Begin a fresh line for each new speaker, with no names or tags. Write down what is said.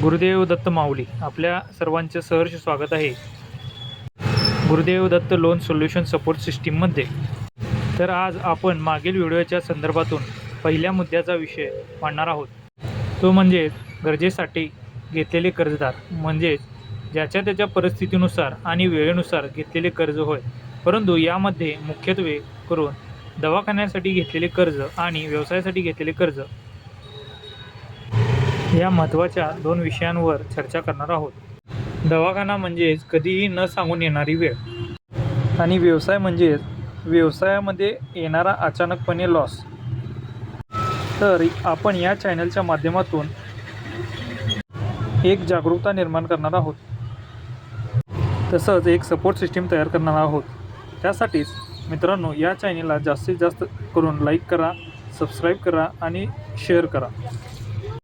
गुरुदेव दत्त माऊली आपल्या सर्वांचे सहर्ष स्वागत आहे Gurudev Datta loan solution support सिस्टीममध्ये। तर आज आपण मागील व्हिडिओच्या संदर्भातून पहिल्या मुद्द्याचा विषय मांडणार आहोत, तो म्हणजे गरजेसाठी घेतलेले कर्जदार, म्हणजे ज्याच्या त्याच्या परिस्थितीनुसार आणि वेळेनुसार घेतलेले कर्ज होय। परंतु यामध्ये मुख्यत्वे करून दवाखान्यासाठी घेतलेले कर्ज आणि व्यवसायासाठी घेतलेले कर्ज या महत्त्वाच्या दोन विषयांवर चर्चा करणार आहोत। दवाखाना म्हणजेच कधीही न सांगून येणारी वेळ, आणि व्यवसाय म्हणजेच व्यवसायामध्ये येणारा अचानकपणे लॉस। तर आपण या चॅनलच्या माध्यमातून एक जागरूकता निर्माण करणार आहोत, तसंच एक सपोर्ट सिस्टीम तयार करणार आहोत। त्यासाठीच मित्रांनो, या चॅनलला जास्तीत जास्त करून लाईक करा, सबस्क्राईब करा आणि शेअर करा।